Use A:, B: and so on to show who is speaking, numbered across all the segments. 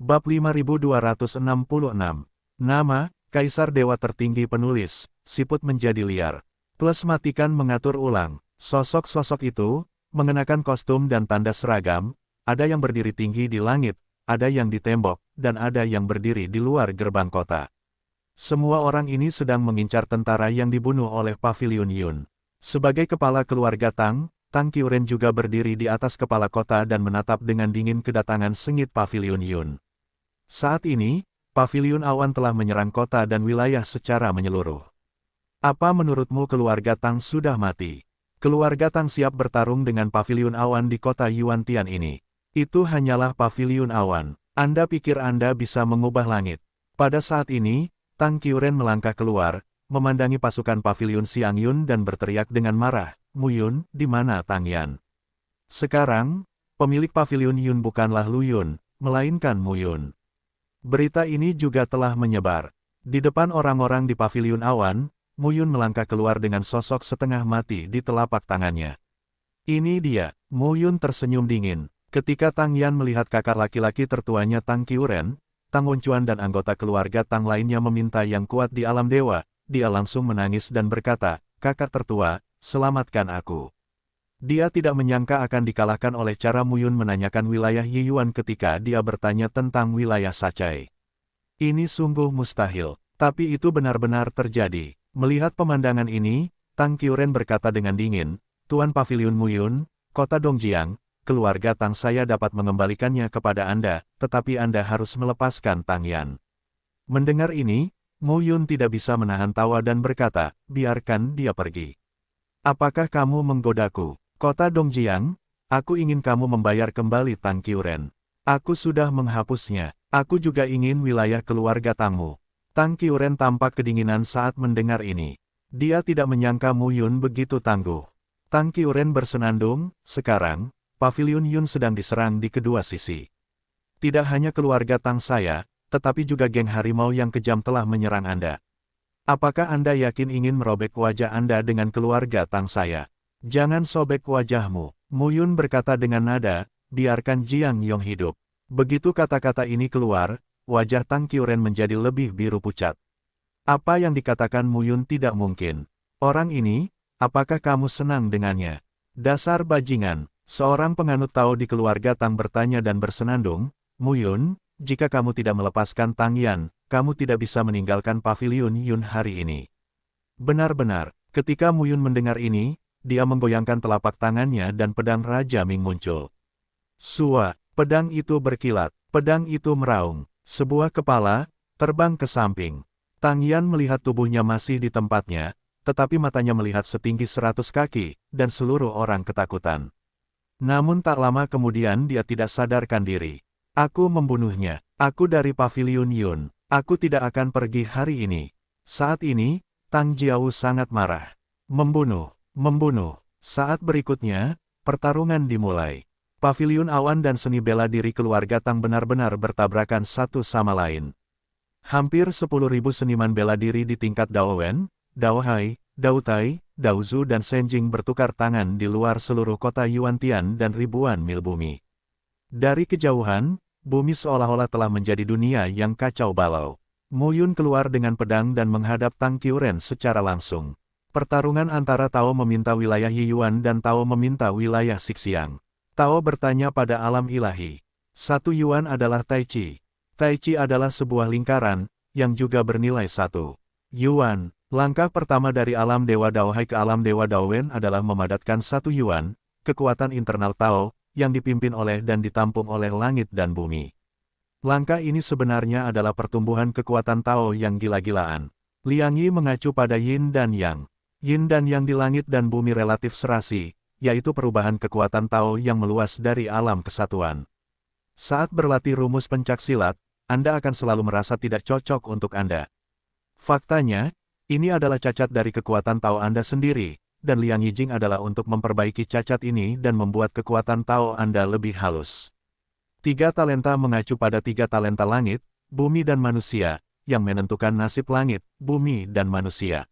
A: Bab 5266. Nama, Kaisar Dewa Tertinggi Penulis, siput menjadi liar. Plus matikan mengatur ulang. Sosok-sosok itu, mengenakan kostum dan tanda seragam, ada yang berdiri tinggi di langit, ada yang di tembok, dan ada yang berdiri di luar gerbang kota. Semua orang ini sedang mengincar tentara yang dibunuh oleh Paviliun Yun. Sebagai kepala keluarga Tang Qiuren juga berdiri di atas kepala kota dan menatap dengan dingin kedatangan sengit Paviliun Yun. Saat ini, Paviliun Awan telah menyerang kota dan wilayah secara menyeluruh. Apa menurutmu keluarga Tang sudah mati? Keluarga Tang siap bertarung dengan Paviliun Awan di kota Yuantian ini. Itu hanyalah Paviliun Awan. Anda pikir Anda bisa mengubah langit? Pada saat ini, Tang Qiuren melangkah keluar, memandangi pasukan Paviliun Xiang Yun dan berteriak dengan marah, "Mu Yun, di mana Tang Yan?" Sekarang, pemilik Paviliun Yun bukanlah Lu Yun, melainkan Mu Yun. Berita ini juga telah menyebar. Di depan orang-orang di Paviliun Awan, Mu Yun melangkah keluar dengan sosok setengah mati di telapak tangannya. Ini dia, Mu Yun tersenyum dingin. Ketika Tang Yan melihat kakak laki-laki tertuanya Tang Qiuren, Tang Wenquan dan anggota keluarga Tang lainnya meminta yang kuat di alam dewa, dia langsung menangis dan berkata, "Kakak tertua, selamatkan aku." Dia tidak menyangka akan dikalahkan oleh cara Mu Yun menanyakan wilayah Yiyuan ketika dia bertanya tentang wilayah Sacai. Ini sungguh mustahil, tapi itu benar-benar terjadi. Melihat pemandangan ini, Tang Qiuren berkata dengan dingin, "Tuan Paviliun Mu Yun, kota Dongjiang, keluarga Tang saya dapat mengembalikannya kepada Anda, tetapi Anda harus melepaskan Tang Yan." Mendengar ini, Mu Yun tidak bisa menahan tawa dan berkata, "Biarkan dia pergi. Apakah kamu menggodaku? Kota Dongjiang, aku ingin kamu membayar kembali Tang Qiuren. Aku sudah menghapusnya. Aku juga ingin wilayah keluarga Tangmu." Tang Qiuren tampak kedinginan saat mendengar ini. Dia tidak menyangka Mu Yun begitu tangguh. Tang Qiuren bersenandung, "Sekarang, Paviliun Yun sedang diserang di kedua sisi. Tidak hanya keluarga Tang saya, tetapi juga geng harimau yang kejam telah menyerang Anda. Apakah Anda yakin ingin merobek wajah Anda dengan keluarga Tang saya? Jangan sobek wajahmu." Mu Yun berkata dengan nada, "Biarkan Jiang Yong hidup." Begitu kata-kata ini keluar, wajah Tang Qiuren menjadi lebih biru pucat. Apa yang dikatakan Mu Yun tidak mungkin. Orang ini, apakah kamu senang dengannya? Dasar bajingan. Seorang penganut Tao di keluarga Tang bertanya dan bersenandung, "Mu Yun, jika kamu tidak melepaskan Tang Yan, kamu tidak bisa meninggalkan Paviliun Yun hari ini." Benar-benar, ketika Mu Yun mendengar ini, dia menggoyangkan telapak tangannya dan pedang Raja Ming muncul. Sua, pedang itu berkilat, pedang itu meraung, sebuah kepala terbang ke samping. Tang Yan melihat tubuhnya masih di tempatnya, tetapi matanya melihat setinggi 100 kaki, dan seluruh orang ketakutan. Namun tak lama kemudian dia tidak sadarkan diri. "Aku membunuhnya. Aku dari Paviliun Yun. Aku tidak akan pergi hari ini." Saat ini, Tang Jiao sangat marah. Membunuh. Saat berikutnya, pertarungan dimulai. Paviliun Awan dan seni bela diri keluarga Tang benar-benar bertabrakan satu sama lain. Hampir 10.000 seniman bela diri di tingkat Dao Wen, Dao Hai, Dao Tai, Dao Zhu dan Shenjing bertukar tangan di luar seluruh kota Yuantian dan ribuan mil bumi. Dari kejauhan, bumi seolah-olah telah menjadi dunia yang kacau balau. Mu Yun keluar dengan pedang dan menghadap Tang Qiuren secara langsung. Pertarungan antara Tao meminta wilayah Yiyuan dan Tao meminta wilayah Sixiang. Tao bertanya pada alam ilahi. Satu Yuan adalah Tai Chi. Tai Chi adalah sebuah lingkaran, yang juga bernilai 1 Yuan. Langkah pertama dari alam Dewa Dao Hai ke alam Dewa Dao Wen adalah memadatkan 1 Yuan, kekuatan internal Tao, yang dipimpin oleh dan ditampung oleh langit dan bumi. Langkah ini sebenarnya adalah pertumbuhan kekuatan Tao yang gila-gilaan. Liang Yi mengacu pada Yin dan Yang. Yin dan Yang di langit dan bumi relatif serasi, yaitu perubahan kekuatan Tao yang meluas dari alam kesatuan. Saat berlatih rumus pencaksilat, Anda akan selalu merasa tidak cocok untuk Anda. Faktanya, ini adalah cacat dari kekuatan Tao Anda sendiri, dan Liang Yijing adalah untuk memperbaiki cacat ini dan membuat kekuatan Tao Anda lebih halus. 3 talenta mengacu pada 3 talenta langit, bumi dan manusia, yang menentukan nasib langit, bumi dan manusia.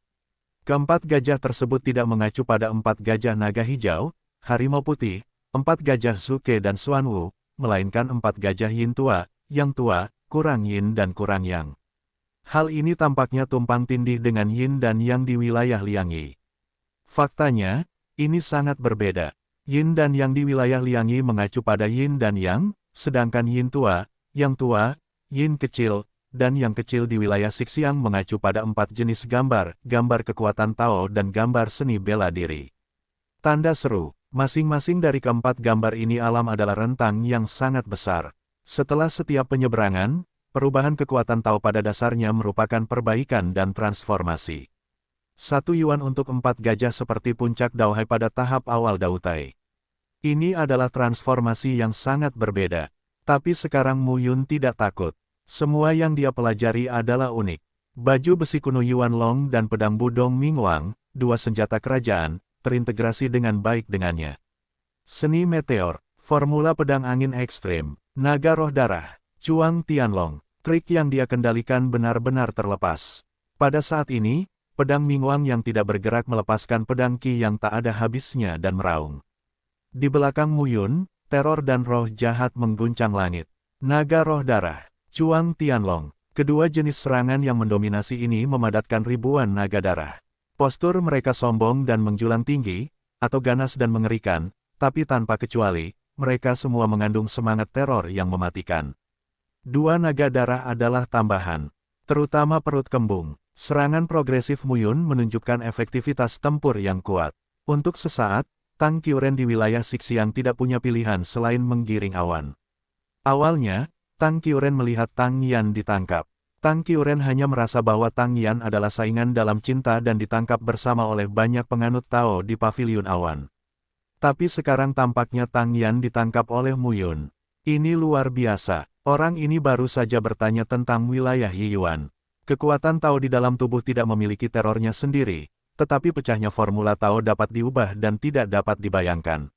A: Keempat gajah tersebut tidak mengacu pada 4 gajah naga hijau, harimau putih, 4 gajah Zuke dan Xuanwu, melainkan 4 gajah Yin tua, yang tua, kurang yin dan kurang yang. Hal ini tampaknya tumpang tindih dengan yin dan yang di wilayah Liangyi. Faktanya, ini sangat berbeda. Yin dan yang di wilayah Liangyi mengacu pada yin dan yang, sedangkan yin tua, yang tua, yin kecil, dan yang kecil di wilayah Sixiang mengacu pada 4 jenis gambar, gambar kekuatan Tao dan gambar seni bela diri. Tanda seru, masing-masing dari keempat gambar ini alam adalah rentang yang sangat besar. Setelah setiap penyeberangan, perubahan kekuatan Tao pada dasarnya merupakan perbaikan dan transformasi. 1 yuan untuk 4 gajah seperti puncak Daohai pada tahap awal Dautai. Ini adalah transformasi yang sangat berbeda. Tapi sekarang Mu Yun tidak takut. Semua yang dia pelajari adalah unik. Baju besi kuno Yuan Long dan pedang Budong Mingwang, 2 senjata kerajaan, terintegrasi dengan baik dengannya. Seni meteor, formula pedang angin ekstrim, naga roh darah, Chuang Tianlong, trik yang dia kendalikan benar-benar terlepas. Pada saat ini, pedang Mingwang yang tidak bergerak melepaskan pedang Qi yang tak ada habisnya dan meraung. Di belakang Mu Yun, teror dan roh jahat mengguncang langit. Naga roh darah, Chuang Tianlong, kedua jenis serangan yang mendominasi ini memadatkan ribuan naga darah. Postur mereka sombong dan menjulang tinggi, atau ganas dan mengerikan, tapi tanpa kecuali, mereka semua mengandung semangat teror yang mematikan. 2 naga darah adalah tambahan, terutama perut kembung. Serangan progresif Mu Yun menunjukkan efektivitas tempur yang kuat. Untuk sesaat, Tang Qiuren di wilayah Sixiang tidak punya pilihan selain menggiring awan. Awalnya, Tang Qiuren melihat Tang Yan ditangkap. Tang Qiuren hanya merasa bahwa Tang Yan adalah saingan dalam cinta dan ditangkap bersama oleh banyak penganut Tao di paviliun awan. Tapi sekarang tampaknya Tang Yan ditangkap oleh Mu Yun. Ini luar biasa. Orang ini baru saja bertanya tentang wilayah Yiyuan. Kekuatan Tao di dalam tubuh tidak memiliki terornya sendiri, tetapi pecahnya formula Tao dapat diubah dan tidak dapat dibayangkan.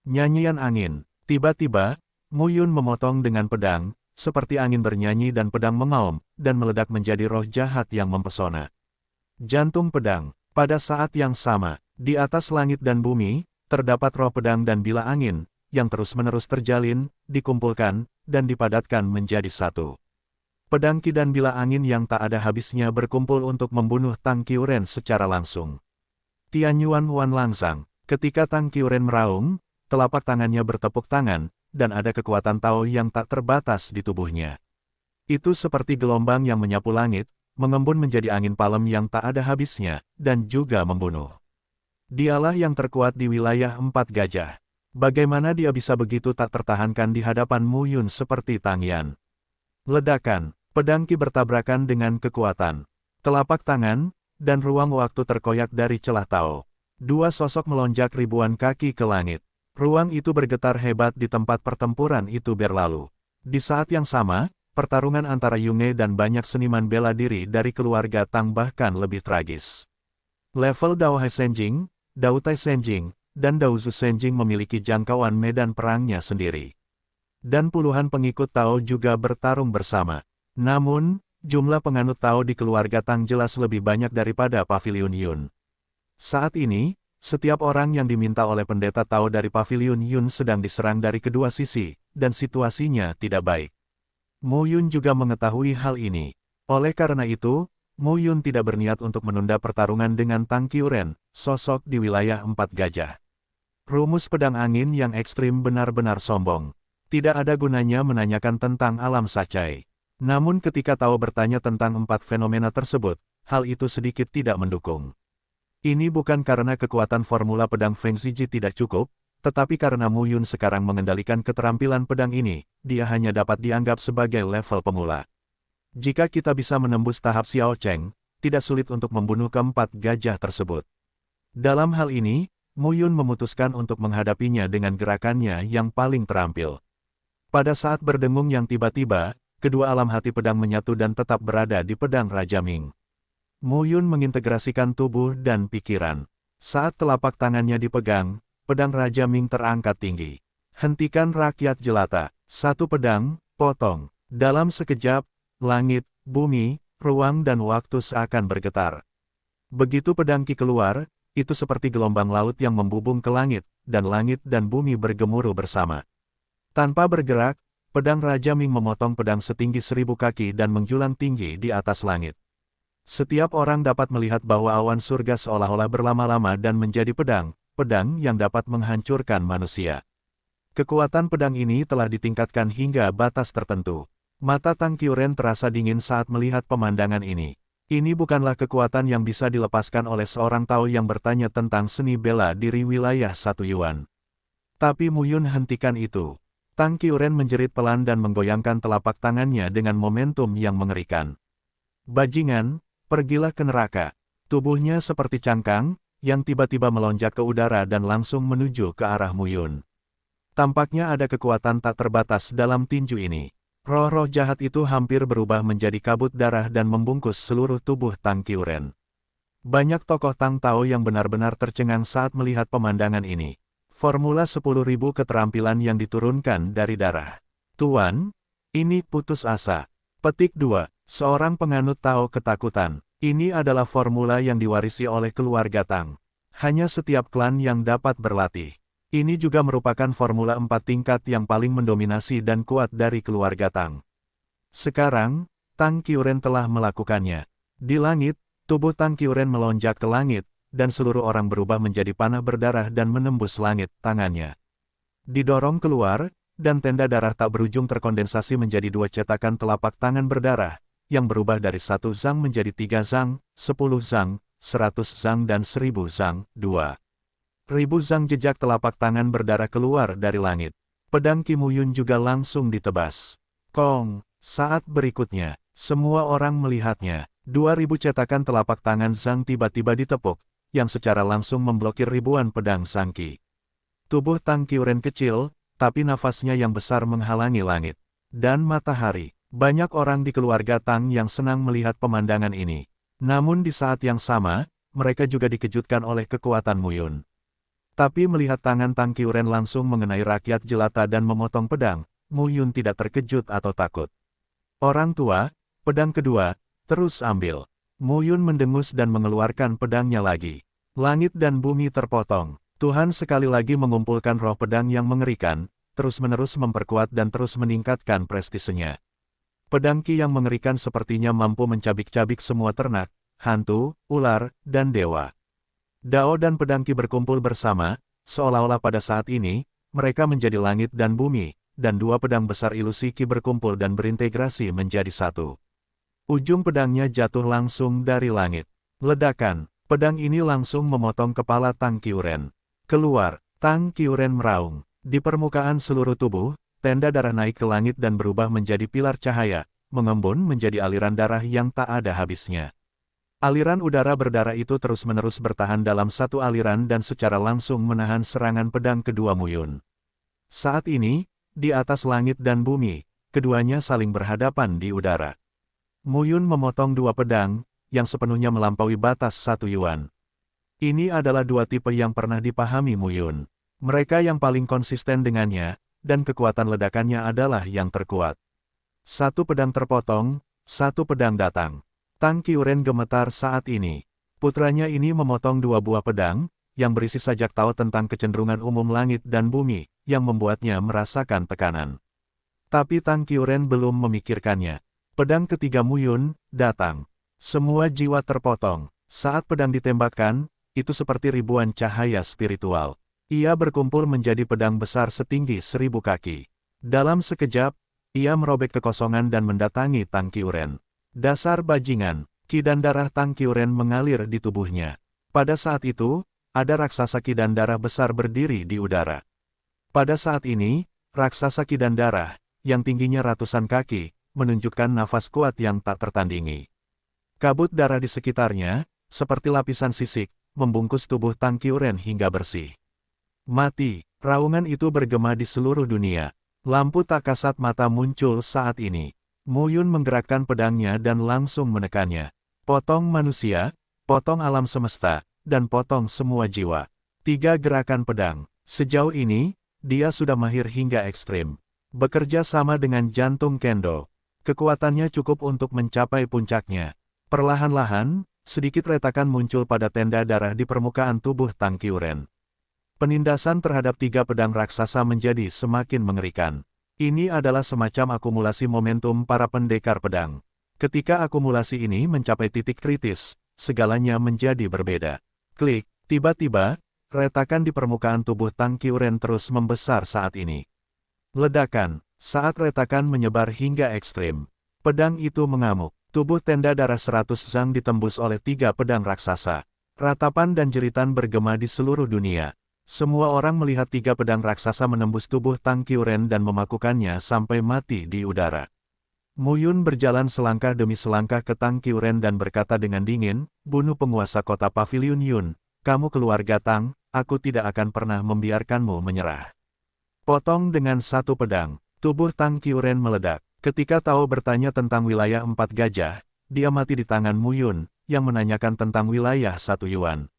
A: Nyanyian angin. Tiba-tiba, Mu Yun memotong dengan pedang, seperti angin bernyanyi dan pedang mengaum, dan meledak menjadi roh jahat yang mempesona. Jantung pedang. Pada saat yang sama, di atas langit dan bumi, terdapat roh pedang dan bila angin, yang terus-menerus terjalin, dikumpulkan, dan dipadatkan menjadi satu. Pedang Qi dan bila angin yang tak ada habisnya berkumpul untuk membunuh Tang Qiuren secara langsung. Tian Yuan Wan langsang, ketika Tang Qiuren meraung, telapak tangannya bertepuk tangan, dan ada kekuatan Tao yang tak terbatas di tubuhnya. Itu seperti gelombang yang menyapu langit, mengembun menjadi angin palem yang tak ada habisnya, dan juga membunuh. Dialah yang terkuat di wilayah 4 gajah. Bagaimana dia bisa begitu tak tertahankan di hadapan Mu Yun seperti Tang Yan? Ledakan. Pedang Qi bertabrakan dengan kekuatan. Telapak tangan, dan ruang waktu terkoyak dari celah Tao. 2 sosok melonjak ribuan kaki ke langit. Ruang itu bergetar hebat di tempat pertempuran itu berlalu. Di saat yang sama, pertarungan antara Yunge dan banyak seniman bela diri dari keluarga Tang bahkan lebih tragis. Level Daohai Senjing, Dautai Senjing, dan Daozu Senjing memiliki jangkauan medan perangnya sendiri. Dan puluhan pengikut Tao juga bertarung bersama. Namun, jumlah penganut Tao di keluarga Tang jelas lebih banyak daripada paviliun Yun. Saat ini, setiap orang yang diminta oleh pendeta Tao dari paviliun Yun sedang diserang dari kedua sisi, dan situasinya tidak baik. Mu Yun juga mengetahui hal ini. Oleh karena itu, Mu Yun tidak berniat untuk menunda pertarungan dengan Tang Qiuren, sosok di wilayah 4 gajah. Rumus pedang angin yang ekstrim benar-benar sombong. Tidak ada gunanya menanyakan tentang alam sacai. Namun ketika Tao bertanya tentang 4 fenomena tersebut, hal itu sedikit tidak mendukung. Ini bukan karena kekuatan formula pedang Feng Ziji tidak cukup, tetapi karena Mu Yun sekarang mengendalikan keterampilan pedang ini, dia hanya dapat dianggap sebagai level pemula. Jika kita bisa menembus tahap Xiao Cheng, tidak sulit untuk membunuh keempat gajah tersebut. Dalam hal ini, Mu Yun memutuskan untuk menghadapinya dengan gerakannya yang paling terampil. Pada saat berdengung yang tiba-tiba, kedua alam hati pedang menyatu dan tetap berada di pedang Raja Ming. Mu Yun mengintegrasikan tubuh dan pikiran. Saat telapak tangannya dipegang, pedang Raja Ming terangkat tinggi. Hentikan rakyat jelata. 1 pedang, potong. Dalam sekejap, langit, bumi, ruang dan waktu seakan bergetar. Begitu pedang Qi keluar, itu seperti gelombang laut yang membubung ke langit dan bumi bergemuruh bersama. Tanpa bergerak, Pedang Raja Ming memotong pedang setinggi 1000 kaki dan menjulang tinggi di atas langit. Setiap orang dapat melihat bahwa awan surga seolah-olah berlama-lama dan menjadi pedang yang dapat menghancurkan manusia. Kekuatan pedang ini telah ditingkatkan hingga batas tertentu. Mata Tang Qiuren terasa dingin saat melihat pemandangan ini. Ini bukanlah kekuatan yang bisa dilepaskan oleh seorang Tao yang bertanya tentang seni bela diri wilayah 1 yuan. Tapi Mu Yun hentikan itu. Tang Qiuren menjerit pelan dan menggoyangkan telapak tangannya dengan momentum yang mengerikan. Bajingan, pergilah ke neraka. Tubuhnya seperti cangkang, yang tiba-tiba melonjak ke udara dan langsung menuju ke arah Mu Yun. Tampaknya ada kekuatan tak terbatas dalam tinju ini. Roh-roh jahat itu hampir berubah menjadi kabut darah dan membungkus seluruh tubuh Tang Qiuren. Banyak tokoh Tang Tao yang benar-benar tercengang saat melihat pemandangan ini. Formula 10.000 keterampilan yang diturunkan dari darah. Tuan, ini putus asa. Petik 2. Seorang penganut Tao ketakutan. Ini adalah formula yang diwarisi oleh keluarga Tang. Hanya setiap klan yang dapat berlatih. Ini juga merupakan formula 4 tingkat yang paling mendominasi dan kuat dari keluarga Tang. Sekarang, Tang Qiuren telah melakukannya. Di langit, tubuh Tang Qiuren melonjak ke langit, dan seluruh orang berubah menjadi panah berdarah dan menembus langit tangannya. Didorong keluar, dan tenda darah tak berujung terkondensasi menjadi 2 cetakan telapak tangan berdarah, yang berubah dari 1 zang menjadi 3 zang, 10 zang, 100 zang dan 1000 zang, 2. Ribu zang jejak telapak tangan berdarah keluar dari langit. Pedang Ki Mu Yun juga langsung ditebas. Kong, saat berikutnya, semua orang melihatnya. 2000 cetakan telapak tangan Zhang tiba-tiba ditepuk, yang secara langsung memblokir ribuan pedang Zhang Qi. Tubuh Tang Qiuren kecil, tapi nafasnya yang besar menghalangi langit. Dan matahari. Banyak orang di keluarga Tang yang senang melihat pemandangan ini. Namun di saat yang sama, mereka juga dikejutkan oleh kekuatan Mu Yun. Tapi melihat tangan Tang Qiuren langsung mengenai rakyat jelata dan memotong pedang, Mu Yun tidak terkejut atau takut. Orang tua, pedang kedua, terus ambil. Mu Yun mendengus dan mengeluarkan pedangnya lagi. Langit dan bumi terpotong. Tuhan sekali lagi mengumpulkan roh pedang yang mengerikan, terus-menerus memperkuat dan terus meningkatkan prestisenya. Pedang Qi yang mengerikan sepertinya mampu mencabik-cabik semua ternak, hantu, ular, dan dewa. Dao dan pedang Qi berkumpul bersama, seolah-olah pada saat ini, mereka menjadi langit dan bumi, dan 2 pedang besar ilusi Qi berkumpul dan berintegrasi menjadi satu. Ujung pedangnya jatuh langsung dari langit. Ledakan, pedang ini langsung memotong kepala Tang Qiuren. Keluar, Tang Qiuren meraung. Di permukaan seluruh tubuh, tenda darah naik ke langit dan berubah menjadi pilar cahaya, mengembun menjadi aliran darah yang tak ada habisnya. Aliran udara berdarah itu terus-menerus bertahan dalam satu aliran dan secara langsung menahan serangan pedang kedua Mu Yun. Saat ini, di atas langit dan bumi, keduanya saling berhadapan di udara. Mu Yun memotong 2 pedang, yang sepenuhnya melampaui batas 1 yuan. Ini adalah 2 tipe yang pernah dipahami Mu Yun. Mereka yang paling konsisten dengannya, dan kekuatan ledakannya adalah yang terkuat. 1 pedang terpotong, 1 pedang datang. Tang Qiuren gemetar saat ini. Putranya ini memotong 2 buah pedang, yang berisi sajak Tao tentang kecenderungan umum langit dan bumi, yang membuatnya merasakan tekanan. Tapi Tang Qiuren belum memikirkannya. Pedang ketiga Mu Yun datang. Semua jiwa terpotong. Saat pedang ditembakkan, itu seperti ribuan cahaya spiritual. Ia berkumpul menjadi pedang besar setinggi 1000 kaki. Dalam sekejap, ia merobek kekosongan dan mendatangi Tang Qiuren. Dasar bajingan, Qi dan darah Tang Qiuren mengalir di tubuhnya. Pada saat itu, ada raksasa Qi dan darah besar berdiri di udara. Pada saat ini, raksasa Qi dan darah, yang tingginya ratusan kaki, menunjukkan nafas kuat yang tak tertandingi. Kabut darah di sekitarnya, seperti lapisan sisik, membungkus tubuh Tang Qiuren hingga bersih. Mati, raungan itu bergema di seluruh dunia. Lampu tak kasat mata muncul saat ini. Mu Yun menggerakkan pedangnya dan langsung menekannya. Potong manusia, potong alam semesta, dan potong semua jiwa. 3 gerakan pedang. Sejauh ini, dia sudah mahir hingga ekstrim. Bekerja sama dengan jantung kendo. Kekuatannya cukup untuk mencapai puncaknya. Perlahan-lahan, sedikit retakan muncul pada tenda darah di permukaan tubuh Tang Qiuren. Penindasan terhadap 3 pedang raksasa menjadi semakin mengerikan. Ini adalah semacam akumulasi momentum para pendekar pedang. Ketika akumulasi ini mencapai titik kritis, segalanya menjadi berbeda. Klik, tiba-tiba, retakan di permukaan tubuh Tang Qiuren terus membesar saat ini. Ledakan, saat retakan menyebar hingga ekstrim. Pedang itu mengamuk. Tubuh tenda darah 100 zang ditembus oleh 3 pedang raksasa. Ratapan dan jeritan bergema di seluruh dunia. Semua orang melihat 3 pedang raksasa menembus tubuh Tang Qiuren dan memakukannya sampai mati di udara. Mu Yun berjalan selangkah demi selangkah ke Tang Qiuren dan berkata dengan dingin, "Bunuh penguasa kota Pavilion Yun. Kamu keluarga Tang, aku tidak akan pernah membiarkanmu menyerah." Potong dengan 1 pedang. Tubuh Tang Qiuren meledak. Ketika Tao bertanya tentang wilayah 4 gajah, dia mati di tangan Mu Yun, yang menanyakan tentang wilayah 1 yuan.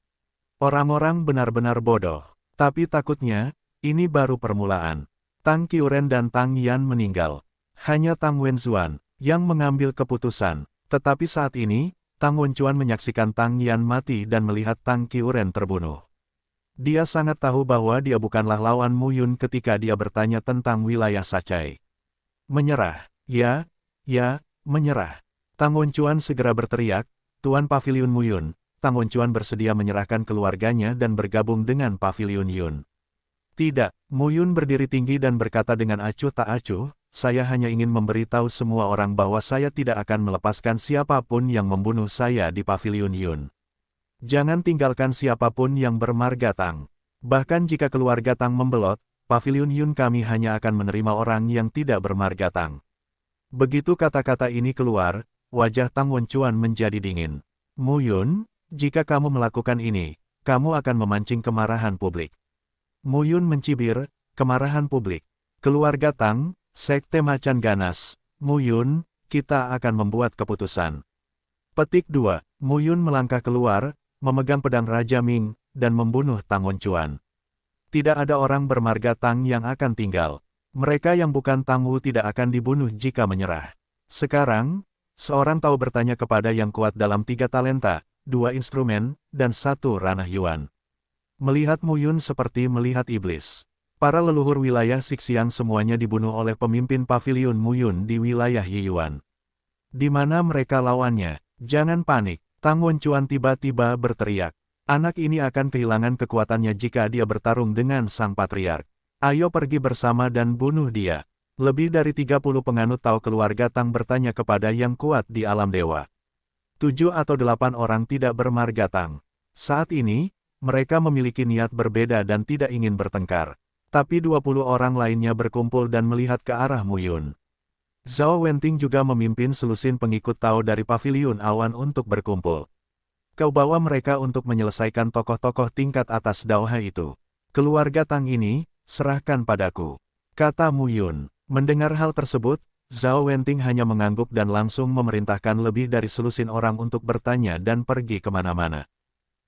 A: Orang-orang benar-benar bodoh. Tapi takutnya, ini baru permulaan. Tang Qiuren dan Tang Yan meninggal. Hanya Tang Wenzuan yang mengambil keputusan. Tetapi saat ini, Tang Wenzuan menyaksikan Tang Yan mati dan melihat Tang Qiuren terbunuh. Dia sangat tahu bahwa dia bukanlah lawan Mu Yun ketika dia bertanya tentang wilayah Sacai. Menyerah, ya, menyerah. Tang Wenzuan segera berteriak, "Tuan Pavilion Mu Yun." Tang Wenzuan bersedia menyerahkan keluarganya dan bergabung dengan Pavilion Yun. Tidak, Mu Yun berdiri tinggi dan berkata dengan acuh tak acuh, "Saya hanya ingin memberitahu semua orang bahwa saya tidak akan melepaskan siapapun yang membunuh saya di Pavilion Yun. Jangan tinggalkan siapapun yang bermarga Tang. Bahkan jika keluarga Tang membelot, Pavilion Yun kami hanya akan menerima orang yang tidak bermarga Tang." Begitu kata-kata ini keluar, wajah Tang Wenzuan menjadi dingin. "Mu Yun, jika kamu melakukan ini, kamu akan memancing kemarahan publik." Mu Yun mencibir, "Kemarahan publik. Keluarga Tang, sekte macan ganas. Mu Yun, kita akan membuat keputusan." Petik 2. Mu Yun melangkah keluar, memegang pedang Raja Ming, dan membunuh Tang Wenzuan. Tidak ada orang bermarga Tang yang akan tinggal. Mereka yang bukan Tang Wu tidak akan dibunuh jika menyerah. Sekarang, seorang Tao bertanya kepada yang kuat dalam 3 talenta, 2 instrumen, dan 1 ranah yuan. Melihat Mu Yun seperti melihat iblis. Para leluhur wilayah Sixiang semuanya dibunuh oleh pemimpin Pavilion Mu Yun di wilayah Yiyuan. Di mana mereka lawannya? Jangan panik. Tang Wenzuan tiba-tiba berteriak. Anak ini akan kehilangan kekuatannya jika dia bertarung dengan sang patriark. Ayo pergi bersama dan bunuh dia. Lebih dari 30 penganut Tao keluarga Tang bertanya kepada yang kuat di alam dewa. 7 atau 8 orang tidak bermarga Tang. Saat ini, mereka memiliki niat berbeda dan tidak ingin bertengkar. Tapi 20 orang lainnya berkumpul dan melihat ke arah Mu Yun. Zhao Wenting juga memimpin selusin pengikut Tao dari Pavilion Awan untuk berkumpul. Kau bawa mereka untuk menyelesaikan tokoh-tokoh tingkat atas Daoha itu. Keluarga Tang ini, serahkan padaku, kata Mu Yun. Mendengar hal tersebut, Zhao Wenting hanya mengangguk dan langsung memerintahkan lebih dari selusin orang untuk bertanya dan pergi kemana-mana.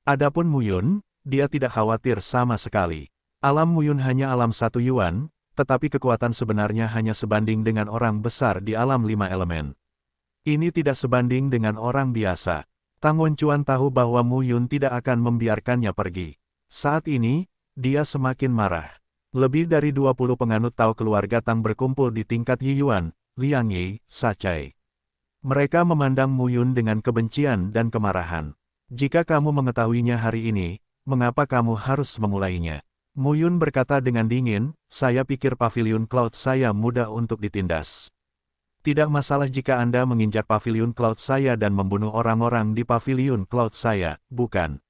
A: Adapun Mu Yun, dia tidak khawatir sama sekali. Alam Mu Yun hanya alam 1 yuan, tetapi kekuatan sebenarnya hanya sebanding dengan orang besar di alam 5 elemen. Ini tidak sebanding dengan orang biasa. Tang Wenzuan tahu bahwa Mu Yun tidak akan membiarkannya pergi. Saat ini, dia semakin marah. Lebih dari 20 penganut Tao keluarga Tang berkumpul di tingkat Yiyuan, Liang Yi, Sacai. Mereka memandang Mu Yun dengan kebencian dan kemarahan. Jika kamu mengetahuinya hari ini, mengapa kamu harus memulainya? Mu Yun berkata dengan dingin, saya pikir Pavilion Cloud saya mudah untuk ditindas. Tidak masalah jika Anda menginjak Pavilion Cloud saya dan membunuh orang-orang di Pavilion Cloud saya, bukan?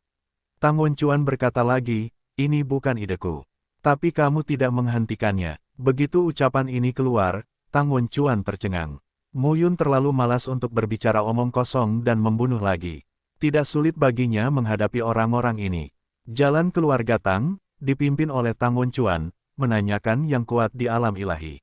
A: Tang Wenzuan berkata lagi, ini bukan ideku. Tapi kamu tidak menghentikannya. Begitu ucapan ini keluar, Tang Wenzuan tercengang. Mu Yun terlalu malas untuk berbicara omong kosong dan membunuh lagi. Tidak sulit baginya menghadapi orang-orang ini. Jalan keluarga Tang, dipimpin oleh Tang Wenzuan, menanyakan yang kuat di alam ilahi.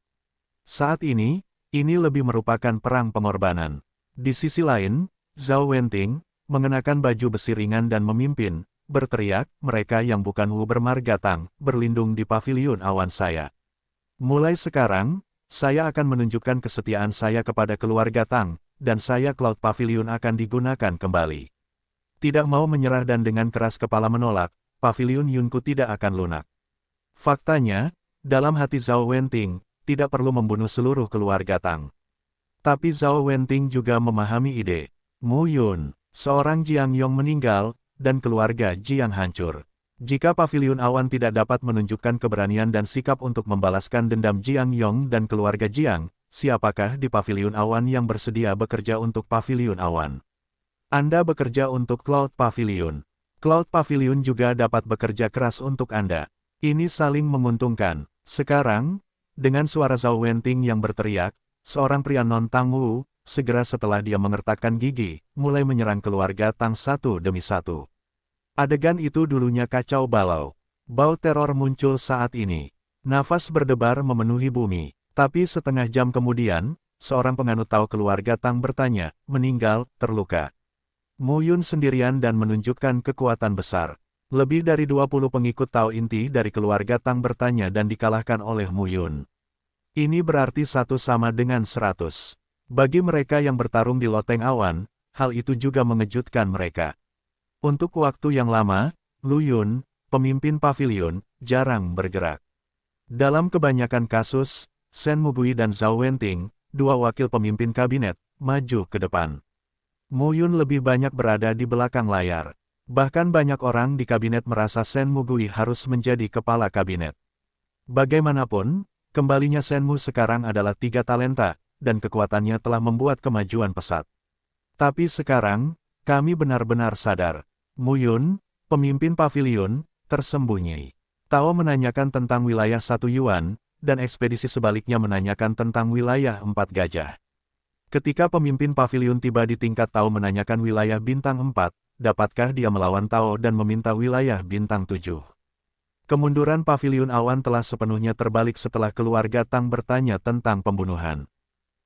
A: Saat ini lebih merupakan perang pengorbanan. Di sisi lain, Zhao Wenting, mengenakan baju besi ringan dan memimpin, berteriak, mereka yang bukan Wu bermarga Tang, berlindung di Pavilion Awan saya. Mulai sekarang, saya akan menunjukkan kesetiaan saya kepada keluarga Tang, dan saya Cloud Pavilion akan digunakan kembali. Tidak mau menyerah dan dengan keras kepala menolak, Pavilion Yunku tidak akan lunak. Faktanya, dalam hati Zhao Wenting, tidak perlu membunuh seluruh keluarga Tang. Tapi Zhao Wenting juga memahami ide. Mu Yun, seorang Jiang Yong meninggal, dan keluarga Jiang hancur. Jika Paviliun Awan tidak dapat menunjukkan keberanian dan sikap untuk membalaskan dendam Jiang Yong dan keluarga Jiang, siapakah di Paviliun Awan yang bersedia bekerja untuk Paviliun Awan? Anda bekerja untuk Cloud Pavilion. Cloud Pavilion juga dapat bekerja keras untuk Anda. Ini saling menguntungkan. Sekarang, dengan suara Zhao Wenting yang berteriak, seorang pria non-Tang Wu, segera setelah dia mengertakkan gigi, mulai menyerang keluarga Tang satu demi satu. Adegan itu dulunya kacau balau. Bau teror muncul saat ini. Nafas berdebar memenuhi bumi. Tapi setengah jam kemudian, seorang penganut Tao keluarga Tang bertanya, meninggal, terluka. Mu Yun sendirian dan menunjukkan kekuatan besar. Lebih dari 20 pengikut Tao inti dari keluarga Tang bertanya dan dikalahkan oleh Mu Yun. Ini berarti 1 sama dengan 100. Bagi mereka yang bertarung di loteng awan, hal itu juga mengejutkan mereka. Untuk waktu yang lama, Lu Yun, pemimpin pavilion, jarang bergerak. Dalam kebanyakan kasus, Shen Mugui dan Zhao Wenting, dua wakil pemimpin kabinet, maju ke depan. Mu Yun lebih banyak berada di belakang layar. Bahkan banyak orang di kabinet merasa Shen Mugui harus menjadi kepala kabinet. Bagaimanapun, kembalinya Shen Mu sekarang adalah 3 talenta, dan kekuatannya telah membuat kemajuan pesat. Tapi sekarang, kami benar-benar sadar. Mu Yun, pemimpin pavilion, tersembunyi. Tao menanyakan tentang wilayah 1 Yuan, dan ekspedisi sebaliknya menanyakan tentang wilayah 4 gajah. Ketika pemimpin pavilion tiba di tingkat Tao menanyakan wilayah bintang 4, dapatkah dia melawan Tao dan meminta wilayah bintang 7? Kemunduran pavilion awan telah sepenuhnya terbalik setelah keluarga Tang bertanya tentang pembunuhan.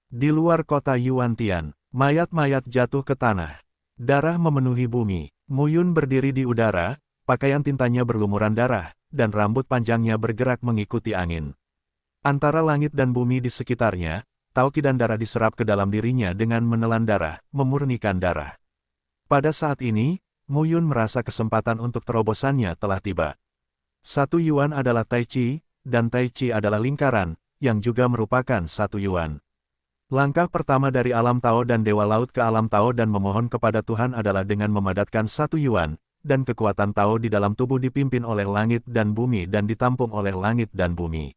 A: Di luar kota Yuantian, mayat-mayat jatuh ke tanah. Darah memenuhi bumi. Mu Yun berdiri di udara, pakaian tintanya berlumuran darah, dan rambut panjangnya bergerak mengikuti angin. Antara langit dan bumi di sekitarnya, Tao Qi dan darah diserap ke dalam dirinya dengan menelan darah, memurnikan darah. Pada saat ini, Mu Yun merasa kesempatan untuk terobosannya telah tiba. 1 Yuan adalah Tai Chi, dan Tai Chi adalah lingkaran, yang juga merupakan 1 Yuan. Langkah pertama dari alam Tao dan Dewa Laut ke alam Tao dan memohon kepada Tuhan adalah dengan memadatkan 1 Yuan, dan kekuatan Tao di dalam tubuh dipimpin oleh langit dan bumi dan ditampung oleh langit dan bumi.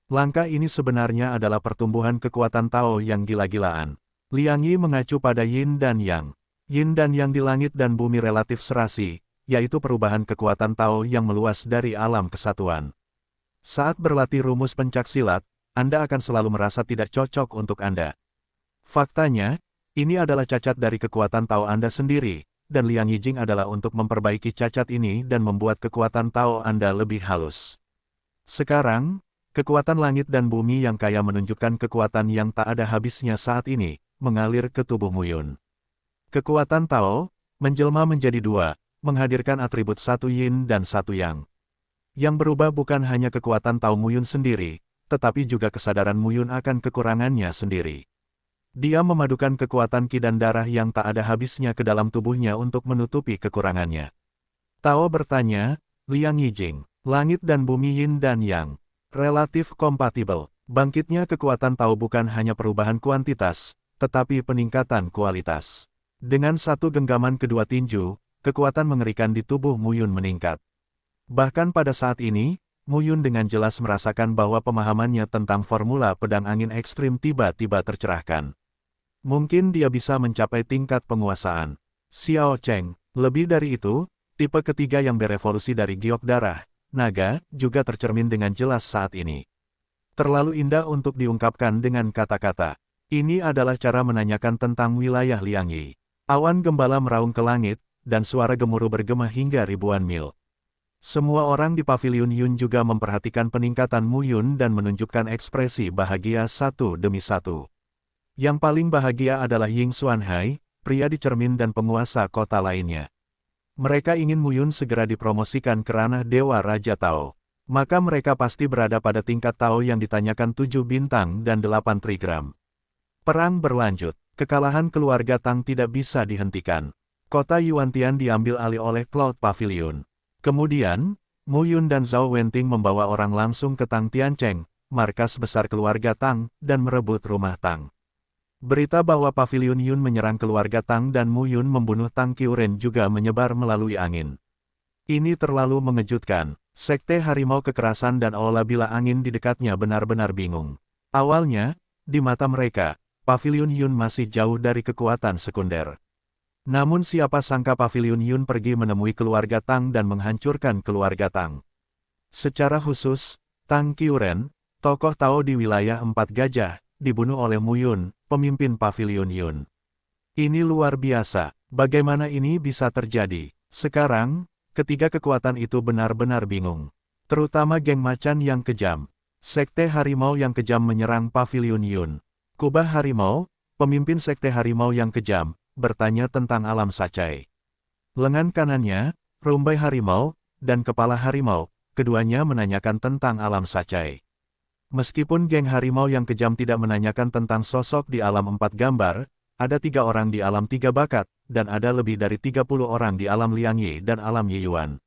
A: Langkah ini sebenarnya adalah pertumbuhan kekuatan Tao yang gila-gilaan. Liang Yi mengacu pada Yin dan Yang. Yin dan Yang di langit dan bumi relatif serasi, yaitu perubahan kekuatan Tao yang meluas dari alam kesatuan. Saat berlatih rumus pencaksilat, Anda akan selalu merasa tidak cocok untuk Anda. Faktanya, ini adalah cacat dari kekuatan Tao Anda sendiri, dan Liang Yijing adalah untuk memperbaiki cacat ini dan membuat kekuatan Tao Anda lebih halus. Sekarang, kekuatan langit dan bumi yang kaya menunjukkan kekuatan yang tak ada habisnya saat ini, mengalir ke tubuh Mu Yun. Kekuatan Tao, menjelma menjadi 2, menghadirkan atribut 1 Yin dan 1 Yang. Yang berubah bukan hanya kekuatan Tao Mu Yun sendiri, tetapi juga kesadaran Mu Yun akan kekurangannya sendiri. Dia memadukan kekuatan Qi dan darah yang tak ada habisnya ke dalam tubuhnya untuk menutupi kekurangannya. Tao bertanya, Liang Yijing, langit dan bumi Yin dan Yang, relatif kompatibel. Bangkitnya kekuatan Tao bukan hanya perubahan kuantitas, tetapi peningkatan kualitas. Dengan satu genggaman kedua tinju, kekuatan mengerikan di tubuh Mu Yun meningkat. Bahkan pada saat ini, Mu Yun dengan jelas merasakan bahwa pemahamannya tentang formula pedang angin ekstrim tiba-tiba tercerahkan. Mungkin dia bisa mencapai tingkat penguasaan Xiao Cheng. Lebih dari itu, tipe ketiga yang berevolusi dari giok darah, naga, juga tercermin dengan jelas saat ini. Terlalu indah untuk diungkapkan dengan kata-kata. Ini adalah cara menanyakan tentang wilayah Liang Yi. Awan gembala meraung ke langit, dan suara gemuruh bergema hingga ribuan mil. Semua orang di pavilion Yun juga memperhatikan peningkatan Mu Yun dan menunjukkan ekspresi bahagia satu demi satu. Yang paling bahagia adalah Ying Xuanhai, pria di cermin dan penguasa kota lainnya. Mereka ingin Mu Yun segera dipromosikan ke ranah Dewa Raja Tao. Maka mereka pasti berada pada tingkat Tao yang ditanyakan 7 bintang dan 8 trigram. Perang berlanjut. Kekalahan keluarga Tang tidak bisa dihentikan. Kota Yuantian diambil alih oleh Cloud Pavilion. Kemudian, Mu Yun dan Zhao Wenting membawa orang langsung ke Tang Tiancheng, markas besar keluarga Tang, dan merebut rumah Tang. Berita bahwa Paviliun Yun menyerang keluarga Tang dan Mu Yun membunuh Tang Qiuren juga menyebar melalui angin. Ini terlalu mengejutkan. Sekte Harimau Kekerasan dan Aula Bila Angin di dekatnya benar-benar bingung. Awalnya, di mata mereka, Paviliun Yun masih jauh dari kekuatan sekunder. Namun siapa sangka Paviliun Yun pergi menemui keluarga Tang dan menghancurkan keluarga Tang. Secara khusus, Tang Qiuren, tokoh Tao di wilayah Empat Gajah, dibunuh oleh Mu Yun, pemimpin Paviliun Yun. Ini luar biasa, bagaimana ini bisa terjadi? Sekarang, ketiga kekuatan itu benar-benar bingung. Terutama geng macan yang kejam. Sekte Harimau yang kejam menyerang Paviliun Yun. Kubah Harimau, pemimpin Sekte Harimau yang kejam, bertanya tentang alam sacai. Lengan kanannya, rumbai harimau, dan kepala harimau, keduanya menanyakan tentang alam sacai. Meskipun geng harimau yang kejam tidak menanyakan tentang sosok di alam empat gambar, ada 3 orang di alam 3 bakat, dan ada lebih dari 30 orang di alam Liang Yi dan alam Yiyuan.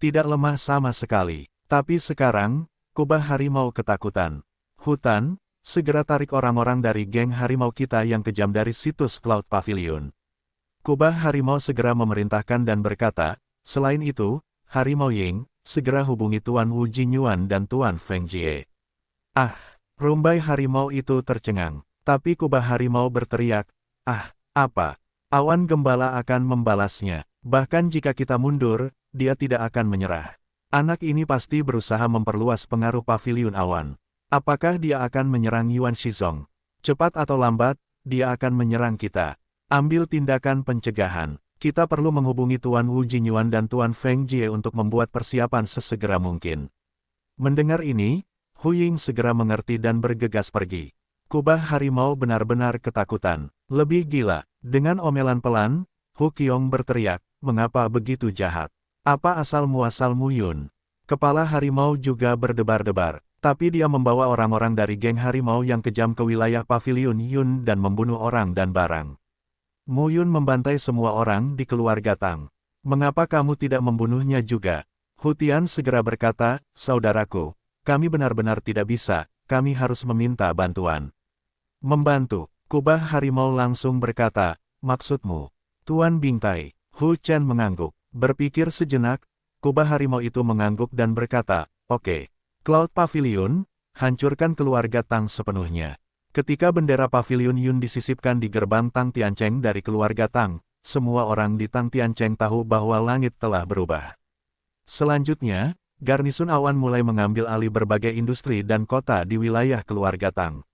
A: Tidak lemah sama sekali. Tapi sekarang, kubah harimau ketakutan. Hutan, segera tarik orang-orang dari geng harimau kita yang kejam dari situs Cloud Pavilion. Kubah harimau segera memerintahkan dan berkata, selain itu, Harimau Ying, segera hubungi Tuan Wu Jinyuan dan Tuan Feng Jie. Ah, rumbai harimau itu tercengang. Tapi kubah harimau berteriak, ah, apa? Awan gembala akan membalasnya. Bahkan jika kita mundur, dia tidak akan menyerah. Anak ini pasti berusaha memperluas pengaruh paviliun awan. Apakah dia akan menyerang Yuan Shizong? Cepat atau lambat, dia akan menyerang kita. Ambil tindakan pencegahan. Kita perlu menghubungi Tuan Wu Jinyuan dan Tuan Feng Jie untuk membuat persiapan sesegera mungkin. Mendengar ini, Hu Ying segera mengerti dan bergegas pergi. Kubah harimau benar-benar ketakutan. Lebih gila, dengan omelan pelan, Hu Qiong berteriak, mengapa begitu jahat? Apa asal-muasal Mu Yun? Kepala harimau juga berdebar-debar, tapi dia membawa orang-orang dari geng harimau yang kejam ke wilayah Paviliun Yun dan membunuh orang dan barang. Mu Yun membantai semua orang di keluarga Tang. Mengapa kamu tidak membunuhnya juga? Hu Tian segera berkata, saudaraku, kami benar-benar tidak bisa, kami harus meminta bantuan. Membantu, kubah harimau langsung berkata, maksudmu? Tuan Bingtai. Hu Chen mengangguk. Berpikir sejenak, kubah harimau itu mengangguk dan berkata, oke. Cloud Pavilion, hancurkan keluarga Tang sepenuhnya. Ketika bendera Paviliun Yun disisipkan di gerbang Tang Tiancheng dari keluarga Tang, semua orang di Tang Tiancheng tahu bahwa langit telah berubah. Selanjutnya, garnisun awan mulai mengambil alih berbagai industri dan kota di wilayah keluarga Tang.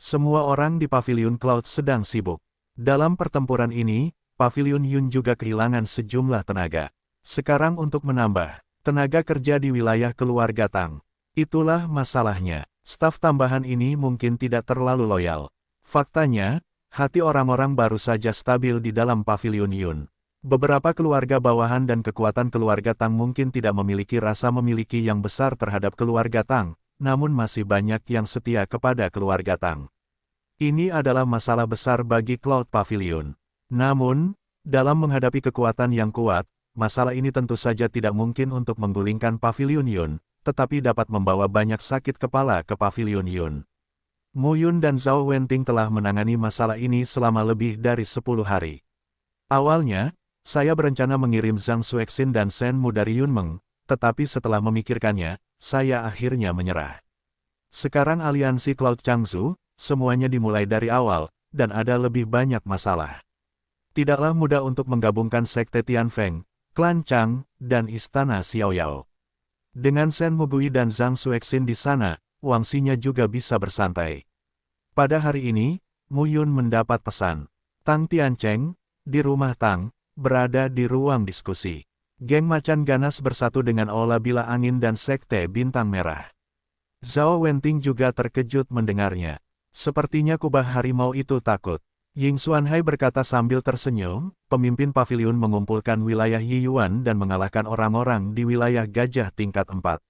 A: Semua orang di Paviliun Cloud sedang sibuk. Dalam pertempuran ini, Paviliun Yun juga kehilangan sejumlah tenaga. Sekarang untuk menambah tenaga kerja di wilayah keluarga Tang. Itulah masalahnya. Staf tambahan ini mungkin tidak terlalu loyal. Faktanya, hati orang-orang baru saja stabil di dalam Paviliun Yun. Beberapa keluarga bawahan dan kekuatan keluarga Tang mungkin tidak memiliki rasa memiliki yang besar terhadap keluarga Tang, namun masih banyak yang setia kepada keluarga Tang. Ini adalah masalah besar bagi Cloud Pavilion. Namun, dalam menghadapi kekuatan yang kuat, masalah ini tentu saja tidak mungkin untuk menggulingkan Paviliun Yun, tetapi dapat membawa banyak sakit kepala ke Paviliun Yun. Mu Yun dan Zhao Wenting telah menangani masalah ini selama lebih dari 10 hari. Awalnya, saya berencana mengirim Zhang Xuexin dan Shen Mu dari Yunmeng, tetapi setelah memikirkannya, saya akhirnya menyerah. Sekarang aliansi Cloud Changzhou, semuanya dimulai dari awal, dan ada lebih banyak masalah. Tidaklah mudah untuk menggabungkan Sekte Tianfeng, Klan Chang, dan Istana Xiaoyao. Dengan Shen Mugui dan Zhang Xuexin di sana, Wang Xinya juga bisa bersantai. Pada hari ini, Mu Yun mendapat pesan. Tang Tiancheng, di rumah Tang, berada di ruang diskusi. Geng macan ganas bersatu dengan Aula Bila Angin dan Sekte Bintang Merah. Zhao Wenting juga terkejut mendengarnya. Sepertinya kubah harimau itu takut. Ying Xuanhai berkata sambil tersenyum, pemimpin paviliun mengumpulkan wilayah Yiyuan dan mengalahkan orang-orang di wilayah gajah tingkat 4.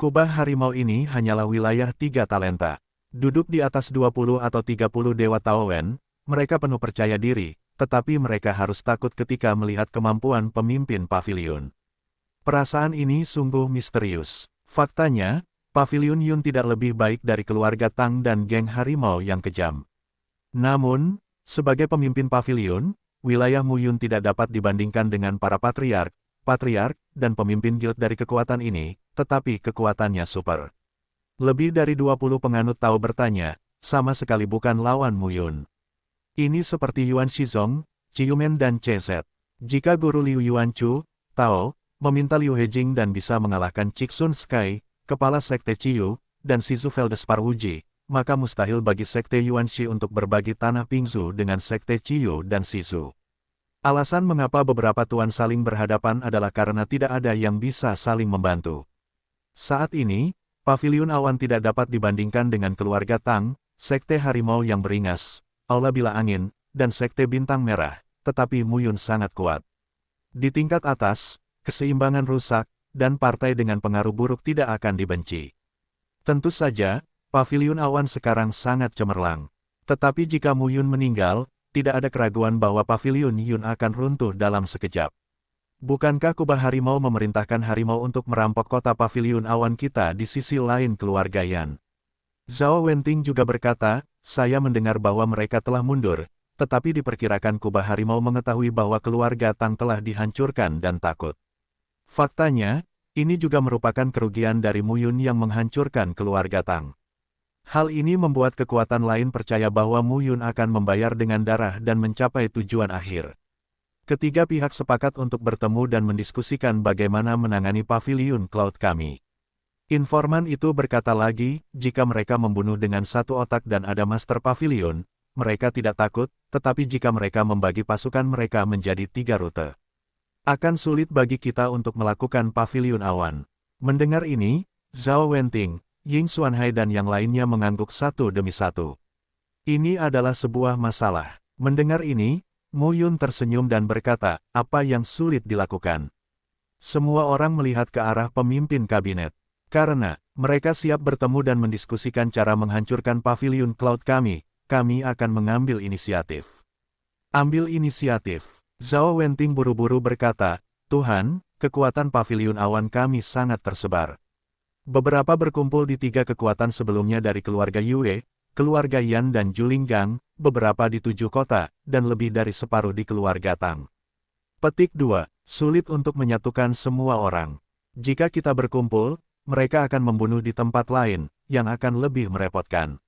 A: Kubah harimau ini hanyalah wilayah 3 talenta. Duduk di atas 20 atau 30 Dewa Taowen, mereka penuh percaya diri, tetapi mereka harus takut ketika melihat kemampuan pemimpin paviliun. Perasaan ini sungguh misterius. Faktanya, Paviliun Yun tidak lebih baik dari keluarga Tang dan geng harimau yang kejam. Namun, sebagai pemimpin paviliun, wilayah Mu Yun tidak dapat dibandingkan dengan para patriark, dan pemimpin guild dari kekuatan ini, tetapi kekuatannya super. Lebih dari 20 penganut Tao bertanya, sama sekali bukan lawan Mu Yun. Ini seperti Yuan Shizong, Ciyumen dan CZ. Jika guru Liu Yuanchu, Tao, meminta Liu Hejing dan bisa mengalahkan Chixun Sky, kepala sekte Ciyu, dan Shizu Feldspar Wuji, maka mustahil bagi sekte Yuanxi untuk berbagi tanah Pingzu dengan sekte Ciyu dan Shizu. Alasan mengapa beberapa tuan saling berhadapan adalah karena tidak ada yang bisa saling membantu. Saat ini, Paviliun Awan tidak dapat dibandingkan dengan keluarga Tang, sekte harimau yang beringas, Aula Bila Angin, dan sekte Bintang Merah, tetapi Mu Yun sangat kuat. Di tingkat atas, keseimbangan rusak, dan partai dengan pengaruh buruk tidak akan dibenci. Tentu saja, Paviliun Awan sekarang sangat cemerlang. Tetapi jika Mu Yun meninggal, tidak ada keraguan bahwa Paviliun Yun akan runtuh dalam sekejap. Bukankah kubah harimau memerintahkan harimau untuk merampok kota Paviliun Awan kita di sisi lain keluarga Yan? Zhao Wenting juga berkata, saya mendengar bahwa mereka telah mundur, tetapi diperkirakan kubah harimau mengetahui bahwa keluarga Tang telah dihancurkan dan takut. Faktanya, ini juga merupakan kerugian dari Mu Yun yang menghancurkan keluarga Tang. Hal ini membuat kekuatan lain percaya bahwa Mu Yun akan membayar dengan darah dan mencapai tujuan akhir. Ketiga pihak sepakat untuk bertemu dan mendiskusikan bagaimana menangani Paviliun Cloud kami. Informan itu berkata lagi, jika mereka membunuh dengan satu otak dan ada Master Paviliun, mereka tidak takut, tetapi jika mereka membagi pasukan mereka menjadi 3 rute. Akan sulit bagi kita untuk melakukan Paviliun Awan. Mendengar ini, Zhao Wenting, Ying Xuanhai dan yang lainnya mengangguk satu demi satu. Ini adalah sebuah masalah. Mendengar ini, Mu Yun tersenyum dan berkata, apa yang sulit dilakukan? Semua orang melihat ke arah pemimpin kabinet. Karena mereka siap bertemu dan mendiskusikan cara menghancurkan Paviliun Cloud kami akan mengambil inisiatif. Ambil inisiatif. Zhao Wenting buru-buru berkata, Tuhan, kekuatan Paviliun Awan kami sangat tersebar. Beberapa berkumpul di 3 kekuatan sebelumnya dari keluarga Yue, keluarga Yan dan Julinggang, beberapa di 7 kota, dan lebih dari separuh di keluarga Tang. Petik 2. Sulit untuk menyatukan semua orang. Jika kita berkumpul, mereka akan membunuh di tempat lain, yang akan lebih merepotkan.